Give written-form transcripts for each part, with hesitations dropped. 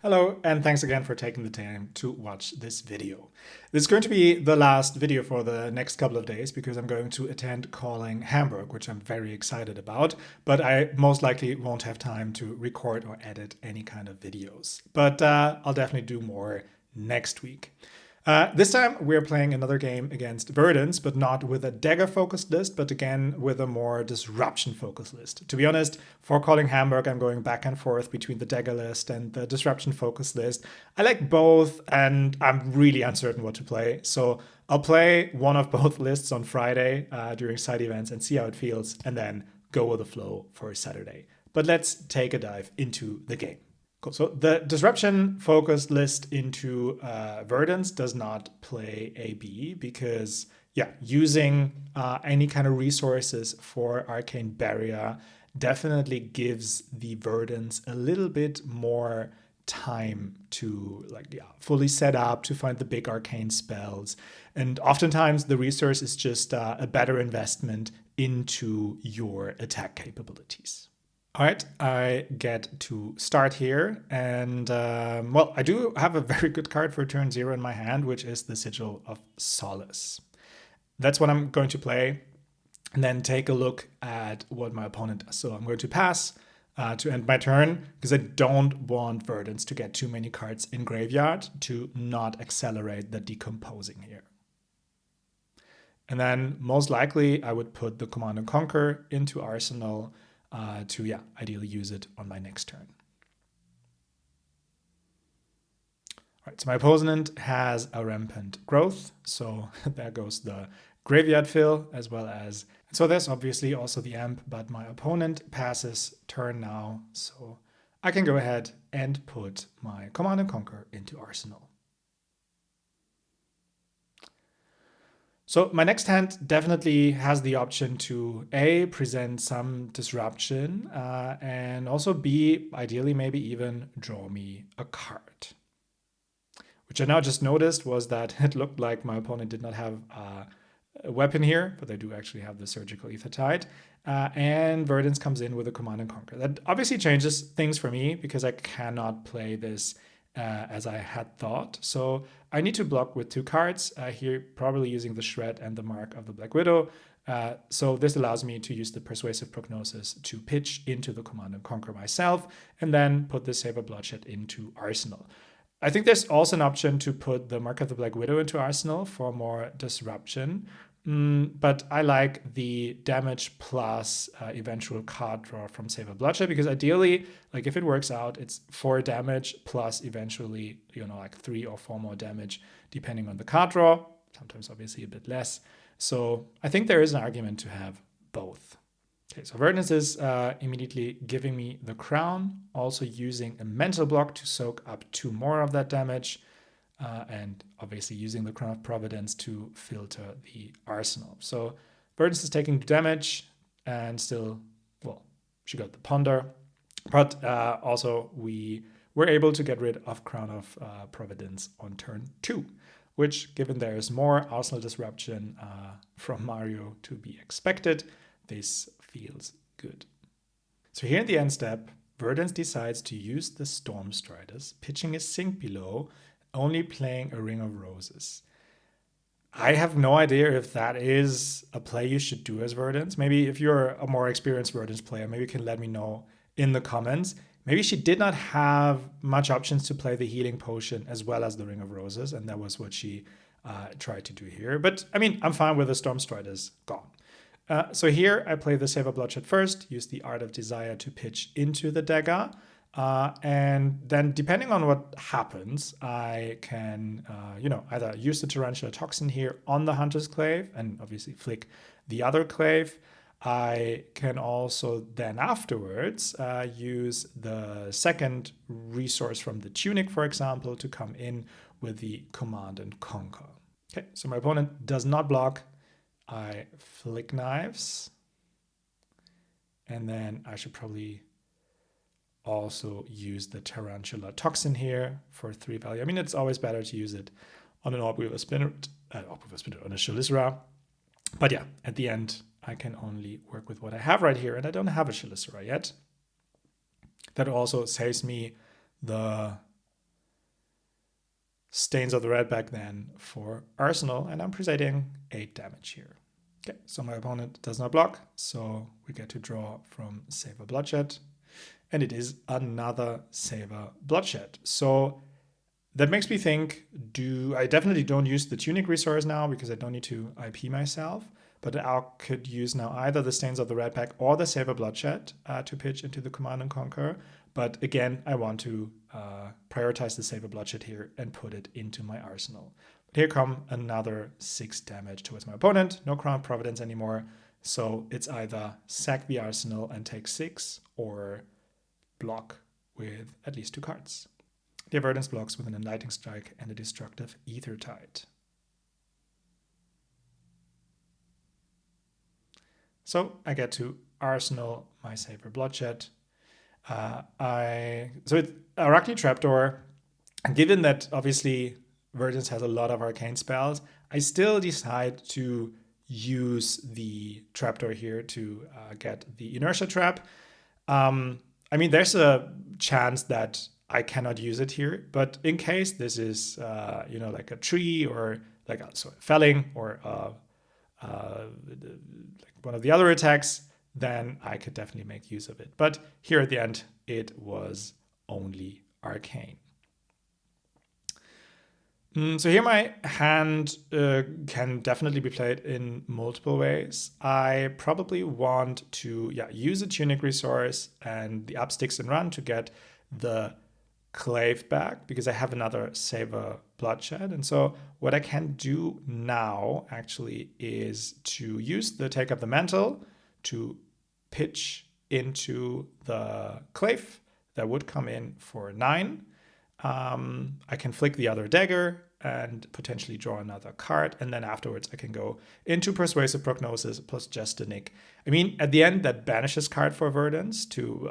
Hello, and thanks again for taking the time to watch this video. This is going to be the last video for the next couple of days because I'm going to attend Calling Hamburg, which I'm very excited about, but I most likely won't have time to record or edit any kind of videos. But I'll definitely do more next week. This time we're playing another game against Verdance, but not with a dagger-focused list, but again with a more disruption-focused list. To be honest, for Calling Hamburg, I'm going back and forth between the dagger list and the disruption-focused list. I like both, and I'm really uncertain what to play. So I'll play one of both lists on Friday during side events and see how it feels, and then go with the flow for Saturday. But let's take a dive into the game. Cool. So the disruption focused list into Verdance does not play AB because, yeah, using any kind of resources for Arcane Barrier definitely gives the Verdance a little bit more time to fully set up to find the big arcane spells. And oftentimes the resource is just a better investment into your attack capabilities. All right, I get to start here. And well, I do have a very good card for turn 0 in my hand, which is the Sigil of Solace. That's what I'm going to play and then take a look at what my opponent does. So I'm going to pass to end my turn because I don't want Verdance to get too many cards in graveyard to not accelerate the decomposing here. And then most likely I would put the Command and Conquer into Arsenal to ideally use it on my next turn. All right, so my opponent has a Rampant Growth, so there goes the Graveyard Fill as well as... So there's obviously also the Amp, but my opponent passes turn now, so I can go ahead and put my Command and Conquer into Arsenal. So my next hand definitely has the option to A, present some disruption, and also B, ideally maybe even draw me a card. Which I now just noticed was that it looked like my opponent did not have a weapon here, but they do actually have the Surgical Aethertide. And Verdance comes in with a Command and Conquer. That obviously changes things for me because I cannot play this as I had thought. So I need to block with 2 cards here, probably using the Shred and the Mark of the Black Widow. So this allows me to use the Persuasive Prognosis to pitch into the Command and Conquer myself, and then put the Savor Bloodshed into Arsenal. I think there's also an option to put the Mark of the Black Widow into Arsenal for more disruption. But I like the damage plus eventual card draw from Savor Bloodshed because ideally, like if it works out, it's 4 damage plus eventually, like 3 or 4 more damage depending on the card draw. Sometimes obviously a bit less. So I think there is an argument to have both. Okay, so Verdance is immediately giving me the Crown, also using a mental block to soak up 2 more of that damage. And obviously using the Crown of Providence to filter the Arsenal. So Verdance is taking damage and still, well, she got the Ponder. But also we were able to get rid of Crown of Providence on turn 2, which, given there is more Arsenal disruption from Mario to be expected, this feels good. So here in the end step, Verdance decides to use the Storm Striders, pitching a Sink below, only playing a Ring of Roses. I have no idea if that is a play you should do as Verdance. Maybe if you're a more experienced Verdance player, maybe you can let me know in the comments. Maybe she did not have much options to play the Healing Potion as well as the Ring of Roses, and that was what she tried to do here. But I mean, I'm fine with the Storm Striders gone. So here I play the Savor Bloodshed first, use the Art of Desire to pitch into the dagger. And then depending on what happens, I can, either use the Tarantula Toxin here on the Hunter's Clave and obviously flick the other Clave. I can also then afterwards use the second resource from the Tunic, for example, to come in with the Command and Conquer. Okay, so my opponent does not block. I flick Knives. And then I should probably also use the Tarantula Toxin here for 3 value. I mean, it's always better to use it on an Orb-Weaver Spirit, on a Chelicera. But yeah, at the end, I can only work with what I have right here, and I don't have a Chelicera yet. That also saves me the Stains of the Redback then for Arsenal, and I'm presenting 8 damage here. Okay, so my opponent does not block, so we get to draw from Savor Bloodshed, and it is another Savor Bloodshed. So that makes me think, I definitely don't use the Tunic resource now because I don't need to IP myself, but I could use now either the Stains of the Redback or the Savor Bloodshed to pitch into the Command and Conquer. But again, I want to prioritize the Savor Bloodshed here and put it into my arsenal. But here come another 6 damage towards my opponent. No Crown Providence anymore. So it's either sack the arsenal and take 6 or block with at least 2 cards. The Verdance blocks with an Enlightening Strike and a Destructive Ether Tide. So I get to arsenal my Savor Bloodshed. So it's Arakni Trapdoor. And given that obviously Verdance has a lot of arcane spells, I still decide to use the Trapdoor here to get the Inertia Trap. I mean, there's a chance that I cannot use it here, but in case this is, like a tree or like a felling or like one of the other attacks, then I could definitely make use of it. But here at the end, it was only arcane. So here my hand can definitely be played in multiple ways. I probably want to use a Tunic resource and the up sticks and run to get the Clave back because I have another Savor Bloodshed. And so what I can do now actually is to use the Take Up the Mantle to pitch into the Clave that would come in for 9. I can flick the other dagger and potentially draw another card. And then afterwards I can go into Persuasive Prognosis plus just a Nick. I mean, at the end, that banishes card for Verdance to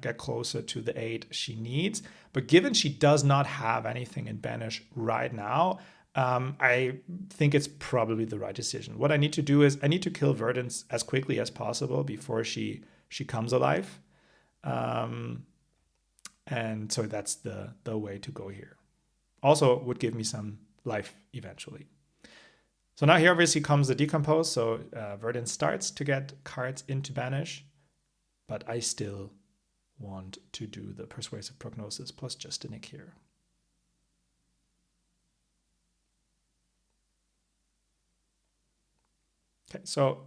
get closer to the 8 she needs. But given she does not have anything in banish right now, I think it's probably the right decision. What I need to do is I need to kill Verdance as quickly as possible before she comes alive. And so that's the way to go here. Also would give me some life eventually. So now here obviously comes the Decompose. So Verdance starts to get cards into banish, but I still want to do the Persuasive Prognosis plus just a Nick here. Okay, so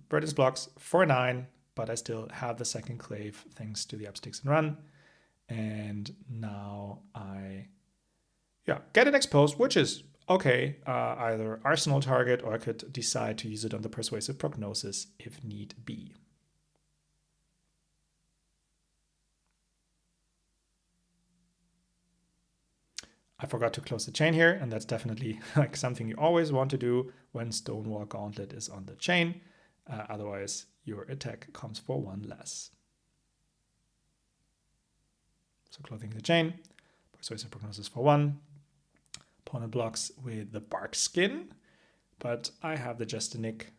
Verdance blocks for 9, but I still have the second Clave thanks to the Upsticks and Run. And now I get it exposed, which is okay, either arsenal target, or I could decide to use it on the Persuasive Prognosis if need be. I forgot to close the chain here, and that's definitely like something you always want to do when Stonewall Gauntlet is on the chain. Otherwise, your attack comes for 1 less. So closing the chain, Persuasive Prognosis for 1. Opponent blocks with the Bark Skin, but I have the Just a Nick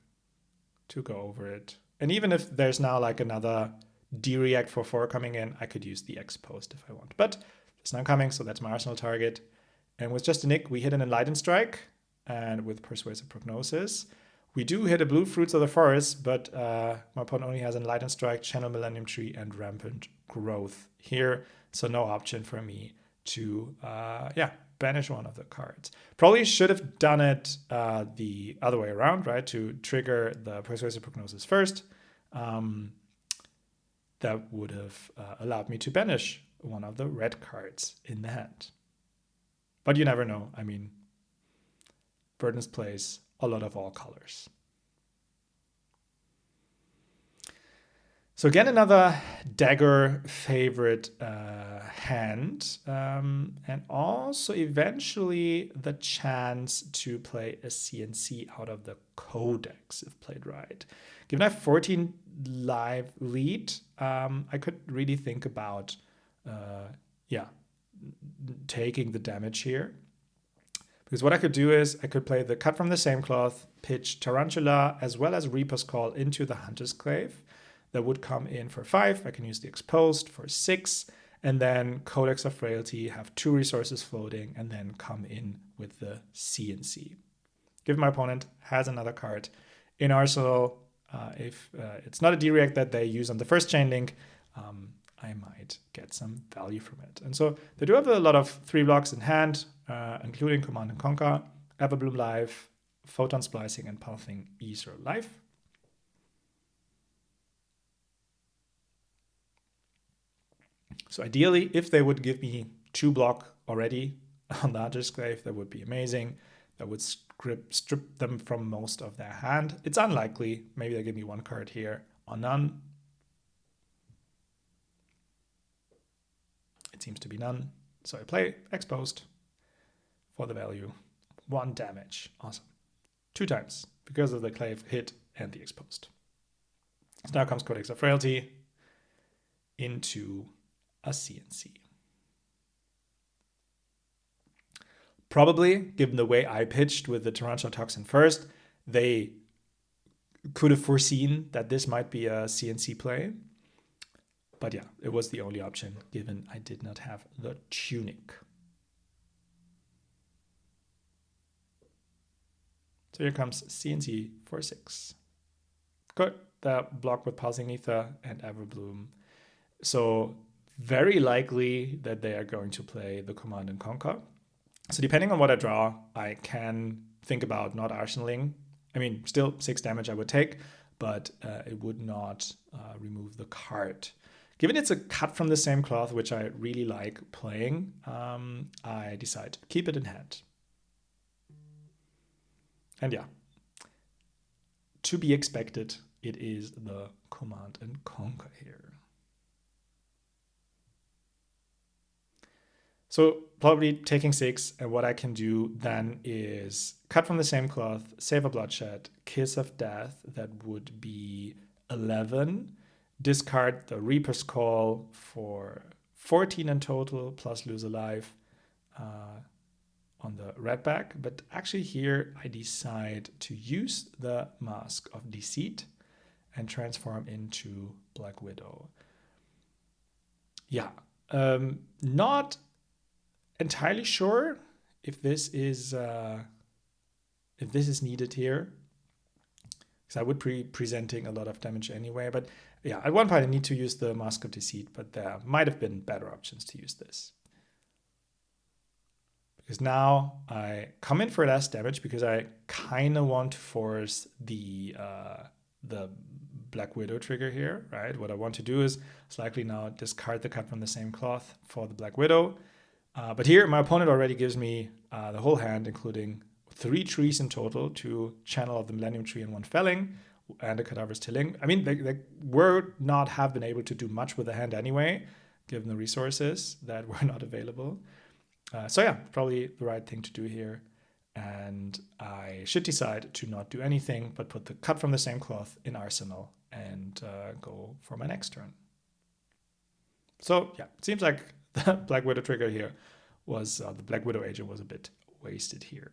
to go over it. And even if there's now like another D-React for 4 coming in, I could use the Exposed if I want. But it's not coming, so that's my arsenal target. And with Just a Nick, we hit an Enlightened Strike, and with Persuasive Prognosis, we do hit a Blue Fruits of the Forest, but my opponent only has Enlightened Strike, Channel Millennium Tree, and Rampant Growth here. So no option for me to, banish one of the cards. Probably should have done it the other way around, right? To trigger the Persuasive Prognosis first. That would have allowed me to banish one of the red cards in the hand. But you never know. I mean, Verdance plays a lot of all colors. So again, another dagger favorite hand, and also eventually the chance to play a CNC out of the Codex if played right. Given I have 14 live lead, I could really think about taking the damage here. Because what I could do is I could play the Cut from the Same Cloth, pitch Tarantula, as well as Reaper's Call into the Hunter's Clave. That would come in for 5. I can use the Exposed for 6. and then Codex of Frailty, have 2 resources floating, and then come in with the CNC. Given my opponent has another card in Arsenal, if it's not a D-React that they use on the first chain link, I might get some value from it. And so they do have a lot of 3 blocks in hand, including Command and Conquer, Everbloom Life, Photon Splicing, and Pathing Ether Life. So ideally, if they would give me 2 block already on the Hunter's Glaive, that would be amazing. That would strip them from most of their hand. It's unlikely. Maybe they give me 1 card here or none. It seems to be none. So I play Exposed for the value. 1 damage. Awesome. 2 times because of the Glaive hit and the Exposed. So now comes Codex of Frailty into a CNC. Probably, given the way I pitched with the Tarantula Toxin first, they could have foreseen that this might be a CNC play. But yeah, it was the only option, given I did not have the Tunic. So here comes CNC for 6. Good. The block with Pulsing Ether and Everbloom. So very likely that they are going to play the Command and Conquer. So depending on what I draw, I can think about not arsenaling. I mean, still 6 damage I would take, but it would not remove the card. Given it's a cut from the same cloth, which I really like playing, I decide to keep it in hand. And yeah, to be expected, it is the Command and Conquer here. So probably taking 6, and what I can do then is cut from the same cloth, save a bloodshed, Kiss of Death, that would be 11, discard the Reaper's Call for 14 in total, plus lose a life on the red back. But actually here I decide to use the Mask of Deceit and transform into Black Widow. Yeah, not entirely sure if this is needed here, because I would be presenting a lot of damage anyway. But yeah, at one point I need to use the Mask of Deceit, but there might have been better options to use this, because now I come in for less damage because I kind of want to force the Black Widow trigger here, right? What I want to do is likely now discard the cut from the same cloth for the Black Widow. But here, my opponent already gives me the whole hand, including 3 trees in total, 2 Channel of the Millennium Tree and 1 Felling, and a Cadaver's Tilling. I mean, they were not have been able to do much with the hand anyway, given the resources that were not available. So yeah, probably the right thing to do here. And I should decide to not do anything, but put the cut from the same cloth in Arsenal and go for my next turn. So yeah, it seems like the Black Widow trigger here was, the Black Widow agent was a bit wasted here.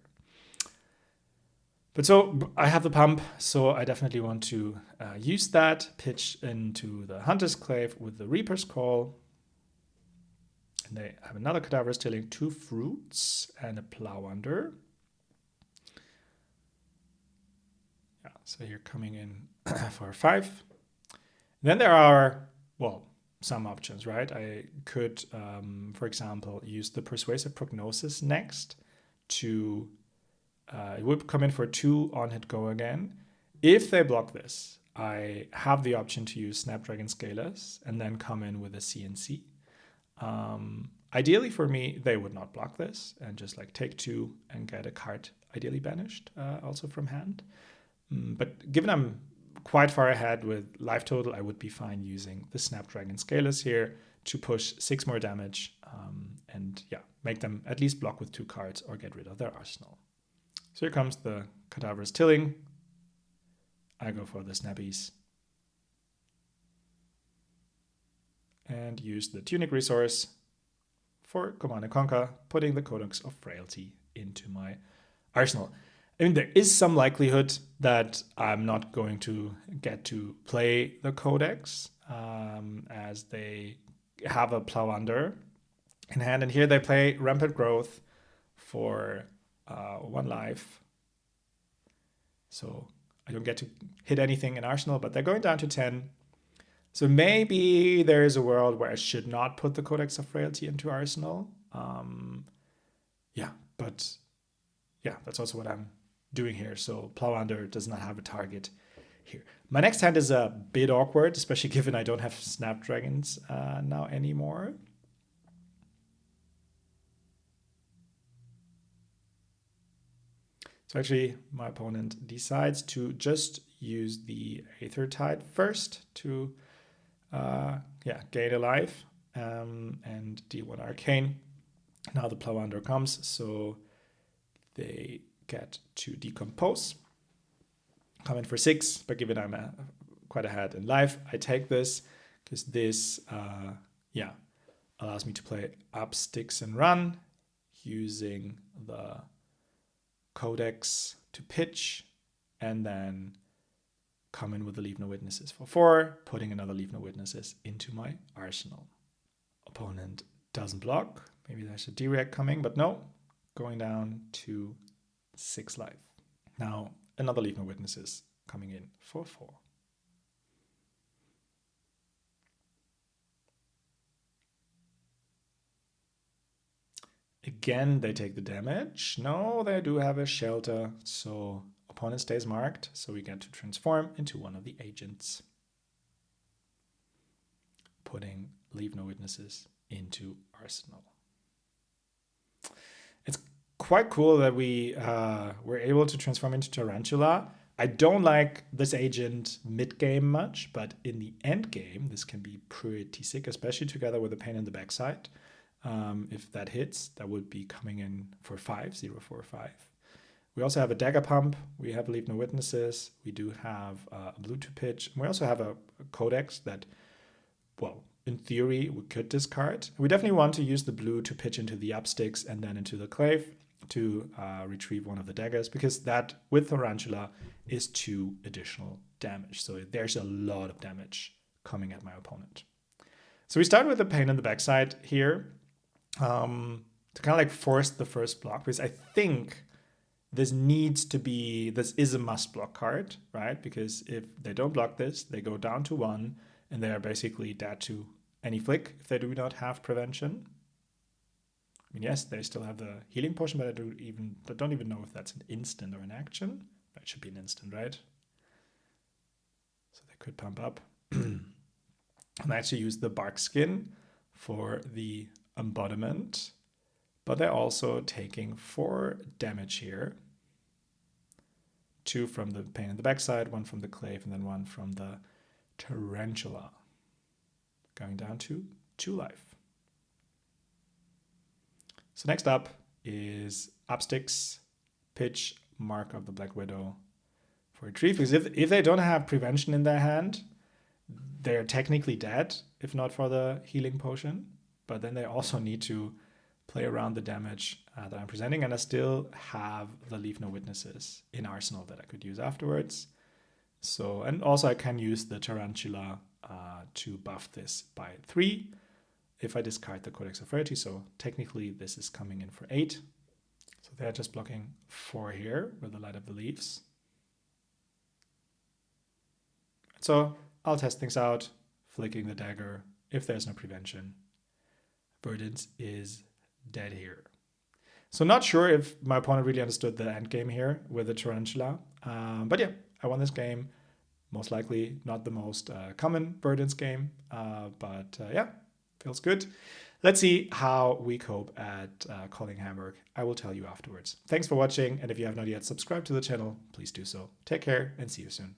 But so I have the pump, so I definitely want to use that, pitch into the Hunter's Glaive with the Reaper's Call. And they have another Cadaver's Tilling, 2 fruits, and a Plow Under. Yeah, so you're coming in for 5. Then there are, well, some options, right? I could, for example, use the Persuasive Prognosis next to, it would come in for 2 on hit go again. If they block this, I have the option to use Snapdragon Scalers and then come in with a CNC. Ideally for me, they would not block this and just like take 2 and get a card ideally banished also from hand. But given I'm quite far ahead with life total, I would be fine using the Snapdragon Scalers here to push 6 more damage and yeah, make them at least block with 2 cards or get rid of their arsenal. So here comes the Cadaver's Tilling. I go for the Snappies and use the Tunic resource for Command and Conquer, putting the Codex of Frailty into my arsenal. I mean, there is some likelihood that I'm not going to get to play the Codex, as they have a Plow Under in hand. And here they play Rampant Growth for 1 life. So I don't get to hit anything in Arsenal, but they're going down to 10. So maybe there is a world where I should not put the Codex of Frailty into Arsenal. Yeah, but yeah, that's also what I'm doing here. So Plow Under does not have a target here. My next hand is a bit awkward, especially given I don't have Snapdragons now anymore. So actually, my opponent decides to just use the Aether Tide first to gain a life and deal 1 Arcane. Now the Plow Under comes, so they get to decompose. Come in for 6, but given I'm quite ahead in life, I take this because this allows me to play up sticks and run using the Codex to pitch, and then come in with the Leave No Witnesses for 4, putting another Leave No Witnesses into my arsenal. Opponent doesn't block. Maybe there's a D-React coming, but no. Going down to 6 life. Now, another Leave No Witnesses coming in for 4. Again, they take the damage. No, they do have a shelter, so opponent stays marked, so we get to transform into one of the agents. Putting Leave No Witnesses into Arsenal. It's quite cool that we were able to transform into Tarantula. I don't like this agent mid-game much, but in the end game, this can be pretty sick, especially together with a Pain in the Backside. If that hits, that would be coming in for 5, 0, 4, 5. We also have a Dagger Pump. We have Leave No Witnesses. We do have a Blue to pitch. And we also have a Codex that, well, in theory, we could discard. We definitely want to use the blue to pitch into the upsticks and then into the clave to retrieve one of the daggers, because that, with Tarantula, is 2 additional damage. So there's a lot of damage coming at my opponent. So we start with the Pain in the Backside here. To kind of like force the first block, because I think this is a must block card, right? Because if they don't block this, they go down to 1 and they are basically dead to any flick if they do not have prevention. I mean, yes, they still have the healing potion, but I don't even know if that's an instant or an action. That should be an instant, right? So they could pump up. And I actually use the Bark Skin for the embodiment, but they're also taking 4 damage here. 2 from the Pain in the Backside, 1 from the Clave, and then 1 from the Tarantula. Going down to 2 life. So next up is Upsticks, pitch, Mark of the Black Widow for retrieve. Because if they don't have prevention in their hand, they're technically dead, if not for the healing potion. But then they also need to play around the damage that I'm presenting, and I still have the Leave No Witnesses in Arsenal that I could use afterwards. So, and also I can use the Tarantula to buff this by 3 if I discard the Codex of Frailty. So technically this is coming in for 8. So they're just blocking 4 here with the Light of the Leaves. So I'll test things out, flicking the dagger if there's no prevention. Verdance is dead here. So not sure if my opponent really understood the end game here with the Tarantula. But yeah, I won this game. Most likely not the most common Verdance game. But yeah, feels good. Let's see how we cope at Calling Hamburg. I will tell you afterwards. Thanks for watching. And if you have not yet subscribed to the channel, please do so. Take care and see you soon.